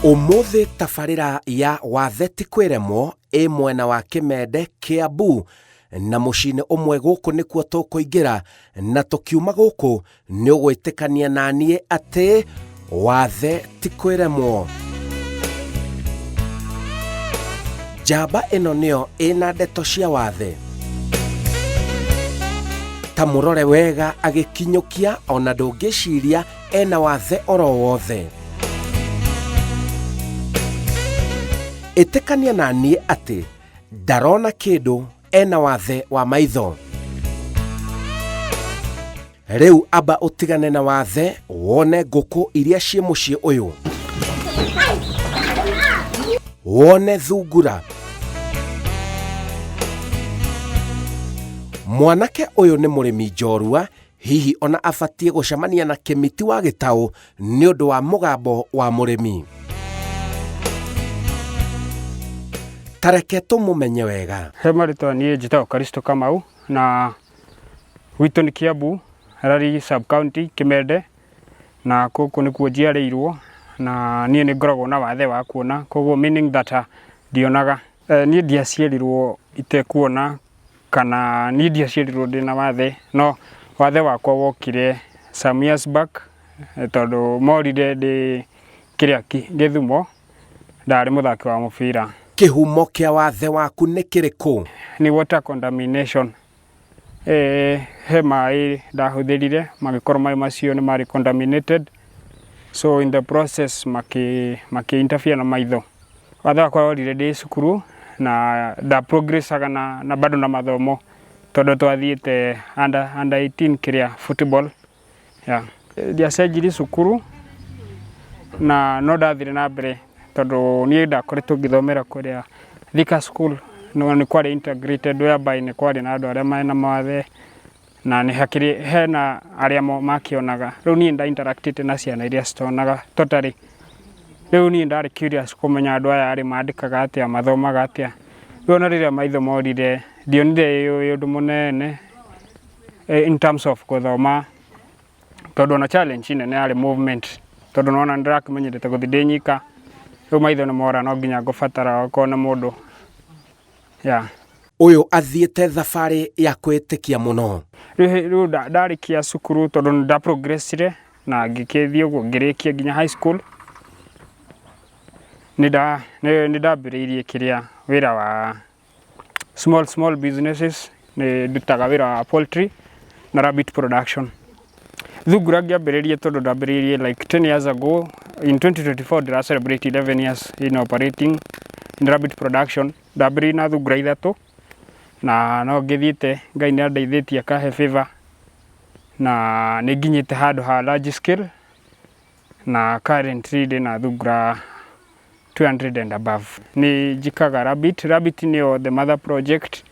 Umuthi tabarĩra ya wathe ti kwĩremwo ĩ mwena wa Kimende, Kiambu na mũciĩ ũmwe gũkũ nĩkuo tũkũingĩra na tũkiuma gũkũ nĩ ũgwĩtĩkania naniĩ atĩ wathe ti kwĩremwo. Njamba ĩno nĩyo ĩna ndeto cia wathe. Ta mũrore wega agĩkinyũkia ona ndũngĩciria ena wathe oro wothe. Ĩtĩkania naniĩ atĩ ndarona kĩndũ ena wathe wa maitho. Rĩu amba ũtigane na wathe wone ngũkũ iria ciĩ mũciĩ ũyũ. Wone thungura. Mwanake ũyũ nĩ mũrĩmi njorua, hihi ona abatie gũcemania na Kĩmiti wa Gĩtaũ nĩ ũndũ wa mũgambo wa mũrĩmi. Tareke tũmũmenye wega. He marĩtwa niĩ njĩtagwo Karisto Kamau na gwitũ nĩ Kiambu, Harari sub county Kimende, na kũkũ nĩkuo njiarĩirwo na niĩ nĩ ngoragwo na wathe wa kuona, koguo meaning that ndionaga. Niĩ ndiaciarirwo itekuona kana niĩ ndiaciarirwo ndĩna wathe, no wathe wakwa wokire some years back tondũ morire ndĩ kĩrĩa Gĩthumo, ndarĩ mũthaki wa mũbira. Kĩhumo kĩa wathe waku nĩ kĩrĩkũ? Ni water contamination. He maĩ ndahũthĩrire, magĩkorwo maĩ macio nĩ marĩ contaminated, so in the process maki-interfere na maitho. Wathe wakwa worire ndĩ cukuru na nda progressaga na bado na mathomo tondũ twathiĩte under 18 kĩrĩa football. Ndiacenjirie cukuru na no ndathire na mbere tondũ niĩ ndakoretwo ngĩthomera kũrĩa Thika School, no nĩ kwarĩ integrated whereby nĩ kwarĩ na andũ arĩa mena mawathe na nĩ hakĩrĩ hena arĩa makĩonaga. Rĩu niĩ nda-interactĩte na ciana iria citonaga totally. Rĩu niĩ ndarĩ curious kũmenya andũ aya arĩ mandĩkaga atĩa, mathomaga atĩa. Rĩu ona rĩrĩa maitho morire ndionire ũndũ mũnene in terms of gũthoma, tondũ ona challenge nene yarĩ movement, tondũ nona ndĩrakĩmenyerete gũthiĩ ndĩ nyika. Rĩu maitho nĩ mora, no nginya ngũbatara okorwo nĩ mũndũ. Ũyũ athiĩte thabarĩ ya kwĩtĩkia mũno. Rĩu ndarĩkia cukuru tondũ nĩ ndaprogressire na ngĩkĩthiĩ ũguo ngĩrĩkia nginya high school. Nĩ ndambĩrĩirie kĩrĩa wĩra wa small businesses, nĩ ndutaga wĩra wa poultry na rabbit production. Thungura ngĩambĩrĩirie tondũ ndambĩrĩirie like 10 years ago. In 2024 ndĩra celebrate 11 years in operating in rabbit production. Ndambĩrĩirie na thungura 3 na no ngĩthiĩte Ngai nĩ andeithĩtie akahe favor na nĩ nginyĩte handũ ha large scale, na currently ndĩna thungura 200 and above. Nĩ njikaga rabbit nĩyo the mother project,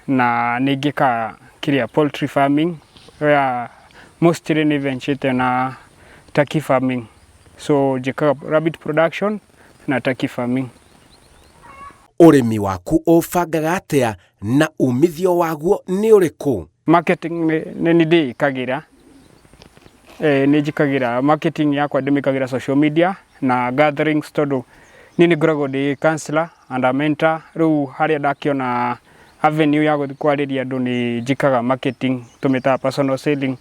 na nĩ ngĩkaga kĩrĩa poultry farming where mostly nĩ venturete na turkey farming. So njikaga rabbit production na turkey farming. Ũrĩmi waku ũbangaga atĩa na umithio waguo nĩ ũrĩkũ? Marketing nĩ ndĩkagĩra. Nĩ njikagĩra marketing yakwa, ndĩmĩkagĩra social media na gatherings, tondũ niĩ nĩ ngoragwo ndĩ counselor and a mentor. Rĩu harĩa ndakĩona avenue ya gũthiĩ kwarĩria andũ nĩ njikaga marketing, tũmĩtaga personal selling.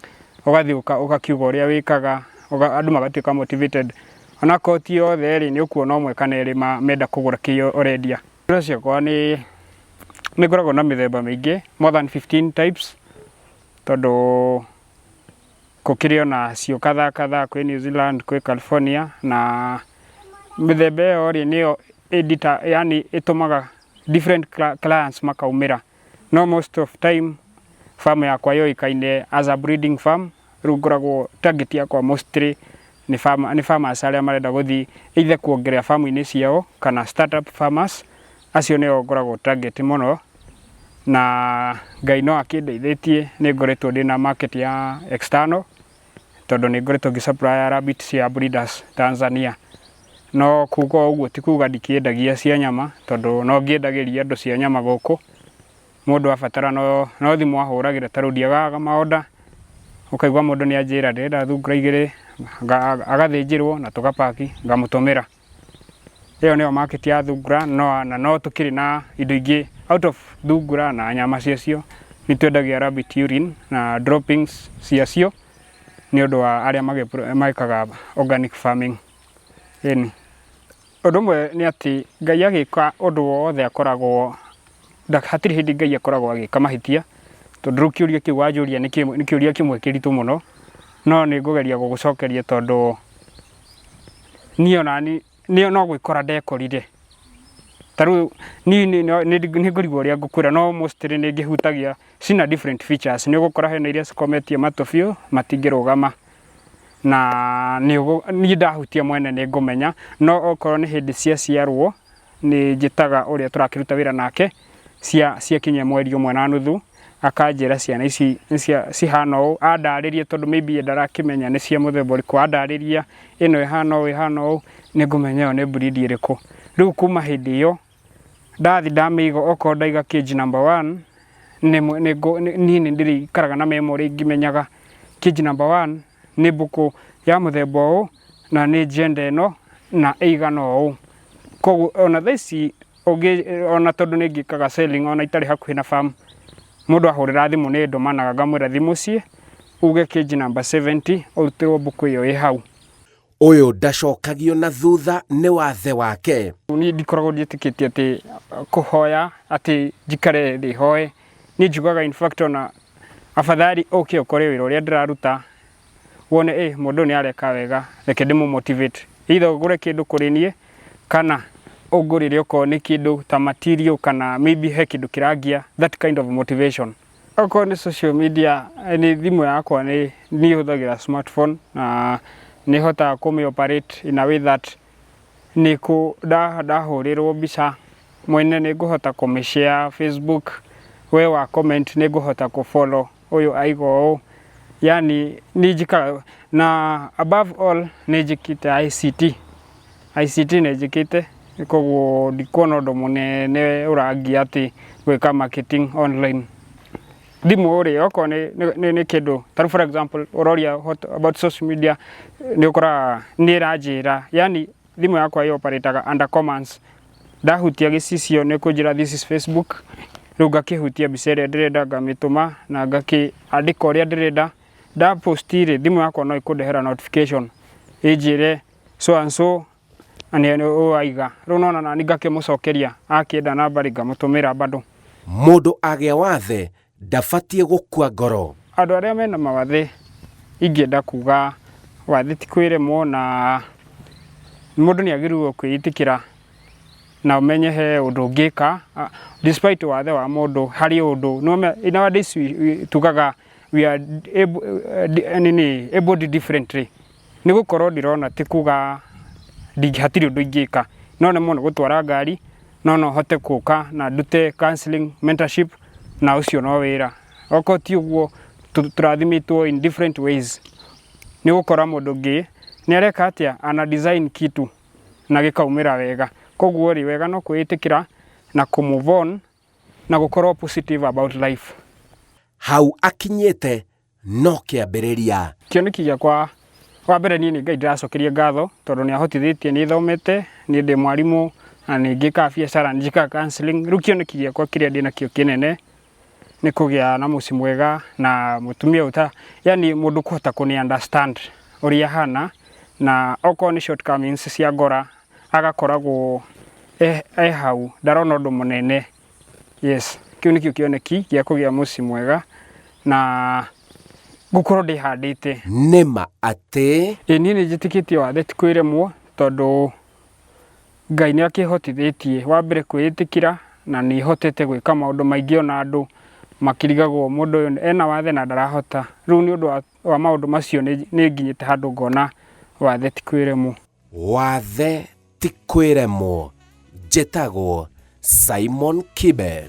Ũgathiĩ ũgakiuga ũrĩa wĩkaga, andũ magatuĩka motivated. Ona korwo ti othe nĩ ũkuona ũmwe kana erĩ menda kũgũra kĩo ũrendia. Indo ciakwa nĩ ngoragwo na mĩthemba mĩingĩ, more than 15 types, tondũ gũkĩrĩ ona cio kadha kwĩ New Zealand, kwĩ California, na mĩthemba ĩyo nĩyo editor, yani ĩtũmaga different clients makaumĩra. No most of time farm yakwa yoĩkaine as a breeding farm. Rĩu ngoragwo target yakwa mostly nĩ farmers arĩa marenda gũthiĩ either kuongerera farm-inĩ ciao kana startup farmers. Acio nĩo ngoragwo target mũno, na Ngai no akĩndeithĩtie nĩ ngoretwo ndĩna market ya external, tondũ nĩ ngoretwo ngĩsupply rabbit cia breeders Tanzania. No kuga ũguo ti kuga ndikĩendagia cia nyama, tondũ no ngĩendagĩria andũ cia nyama gũkũ. Mũndũ abatara no thimũ ahũragĩra, ta rĩu ndiagaga maorder, ũkaigua mũndũ nĩ anjĩra ndĩrenda thungura 2, agathĩnjĩrwo na tũgapaki ngamũtũmĩra. Iyo nĩyo market ya thungura no tukiri na indo ingĩ out of thungura na nyama ciacio nĩ twendagia rabbit urine na droppings ciacio nĩ ũndũ wa arĩa magĩkaga organic farming. Ũndũ ũmwe nĩ atĩ Ngai agĩka ũndũ wothe akoragwo hatirĩ hĩndĩ Ngai akoragwo agĩka mahĩtia, tondũ rĩu kĩũria kĩu wanjũria nĩ kĩũria kĩmwe kĩritũ mũno, no nĩ ngũgeria gũgũcokeria tondũ niĩ no gwĩkora ndekorire. Tarĩu nĩ ngũrigwo ũrĩa ngũkwĩra, no mostly nĩ ngĩhutagia cina different features. Nĩ ũgũkora hena iria cikometie matũ biũ matingĩrũgama, na niĩ ndahutia mwene nĩ ngũmenya, no okorwo nĩ hĩndĩ ciaciarwo nĩ njĩtaga ũrĩa tũrakĩruta wĩra nake ciakinya mweri ũmwe na nuthu, akanjĩra ciana ici cihana ũũ, andarĩrie tondũ maybe ndarakĩmenya nĩ cia mũthemba ũrĩkũ, andarĩria ĩno ĩhana ũũ, nĩ ngũmenya ĩyo nĩ breed ĩrĩkũ. Rĩu kuma hĩndĩ ĩyo ndathi ndamĩiga okorwo ndaiga cage number 1 niĩ nĩ ndĩrĩikaraga na memory ngĩmenyaga cage number 1 nĩ mbũkũ ya mũthemba ũũ na nĩ gender ĩno na ĩigana ũũ. Koguo ona thaici ona tondũ nĩ ngĩkaga selling ona itarĩ hakuhĩ na farm, mũndũ ahũrĩra thimũ nĩ ndũmanaga ngamwĩra thiĩ mũciĩ uge cage number 70 ũrutĩrwo mbũkũ ĩyo ĩ hau. Ũyũ ndacokagio na thutha nĩ wathe wake. Niĩ ndikoragwo ndiĩtĩkĩtie atĩ kũhoya atĩ njikare thĩ hoe. Niĩ njugaga in fact ona afadhali ũke ũkore wĩra ũrĩa ndĩraruta wone mũndũ nĩ areka wega, reke ndĩmũ motivate either ũgũre kĩndũ kũrĩ niĩ kana ũngũrĩre okorwo nĩ kĩndũ ta material kana maybe he kĩndũ kĩrangia, that kind of motivation. Okorwo nĩ social media, nĩ thimũ yakwa niĩ hũthagĩra smartphone na nĩ hotaga kũmĩ operate in a way that ndahũrĩrwo mbica mwene nĩ ngũhota kũmĩ share Facebook, we wa comment nĩ ngũhota kũfollow ũyũ aiga ũũ. Yani nĩ njikaga na above all nĩ njĩkĩte ICT nĩ njĩkĩte, koguo ndikuona ũndũ mũnene ũrangia atĩ gwĩka marketing online. Thimũ ũrĩ okorwo nĩ kĩndũ ta for example ũroria about social media nĩ ũkoraga nĩ ĩranjĩra, yani thimũ yakwa ĩoperataga under commands. Ndahutia gĩcicio nĩ kũnjĩra this is Facebook, rĩu ngakĩhutia mbica ĩrĩa ndĩrenda ngamĩtũma na ngakĩandĩka ũrĩa ndĩrenda. Ndapost-rĩ thimũ yakwa no ĩkũndehera notification ĩnjĩre so and so nĩ ũaiga, rĩu nona nani ngakĩmũcokeria akĩenda namba ngamũtũmĩra bado. Mũndũ agĩa wathe ndabatiĩ gũkua ngoro. Andũ arĩa mena mawathe ingĩenda kuga wathe ti kwĩremwo, na mũndũ nĩ agĩrĩirwo kwĩĩtĩkĩra na ũmenye he ũndũ ũngĩka despite wathe wa mũndũ. Harĩ ũndũ nowadays tugaga we are able differently, nĩ gũkorwo ndirona ti kuga hatirĩ ũndũ ingĩka, no nĩ mũno gũtwara ngari, no hote gũka na ndute counseling mentorship, na ũcio no wĩra. Okorwo ti ũguo tũrathimĩtwo in different ways. Nĩ gũkora mũndũ ũngĩ nĩ areka atĩa ana design kitu na gĩkaumĩra wega, koguo rĩ wega no kwĩĩtĩkĩra na move on na gũkorwo positive about life. Hau akinyĩte no kĩambĩrĩria. Kĩoneki gĩakwa wa mbere niĩ nĩ Ngai ndĩracokeria ngatho tondũ nĩ ahotithĩtie nĩ thomete, niĩ ndĩ mwarimũ na nĩ ngĩkaga biacara, nĩ njĩkaga counseling. Rĩu kĩoneki gĩakwa kĩrĩa ndĩ nakĩo kĩnene nĩ kũgĩa na mũciĩ mwega na mũtumia yani mũndũ kũhota kũnĩ understand ũrĩa hana, na okorwo nĩ shortcomings cia ngora agakoragwo hau ndarona ũndũ mũnene. Yes, kĩu nĩkĩo kĩoneki gĩa kũgĩa mũciĩ mwega na gũkorwo ndĩhandĩte. Nĩma atĩ niĩ nĩ njĩtĩkĩtie wathe ti kwĩremwo tondũ Ngai nĩ akĩhotithĩtie wa mbere kwĩĩtĩkĩra na nĩ hotete gwĩka maũndũ maingĩ, ona andũ makĩrigagwo mũndũ ũyũ ena wathe na ndarahota. Rĩu nĩ ũndũ wa maũndũ macio nĩ nginyĩte handũ ngona wathe ti kwĩremwo. Wathe ti kwĩremwo. Njĩtagwo Simon Kibe.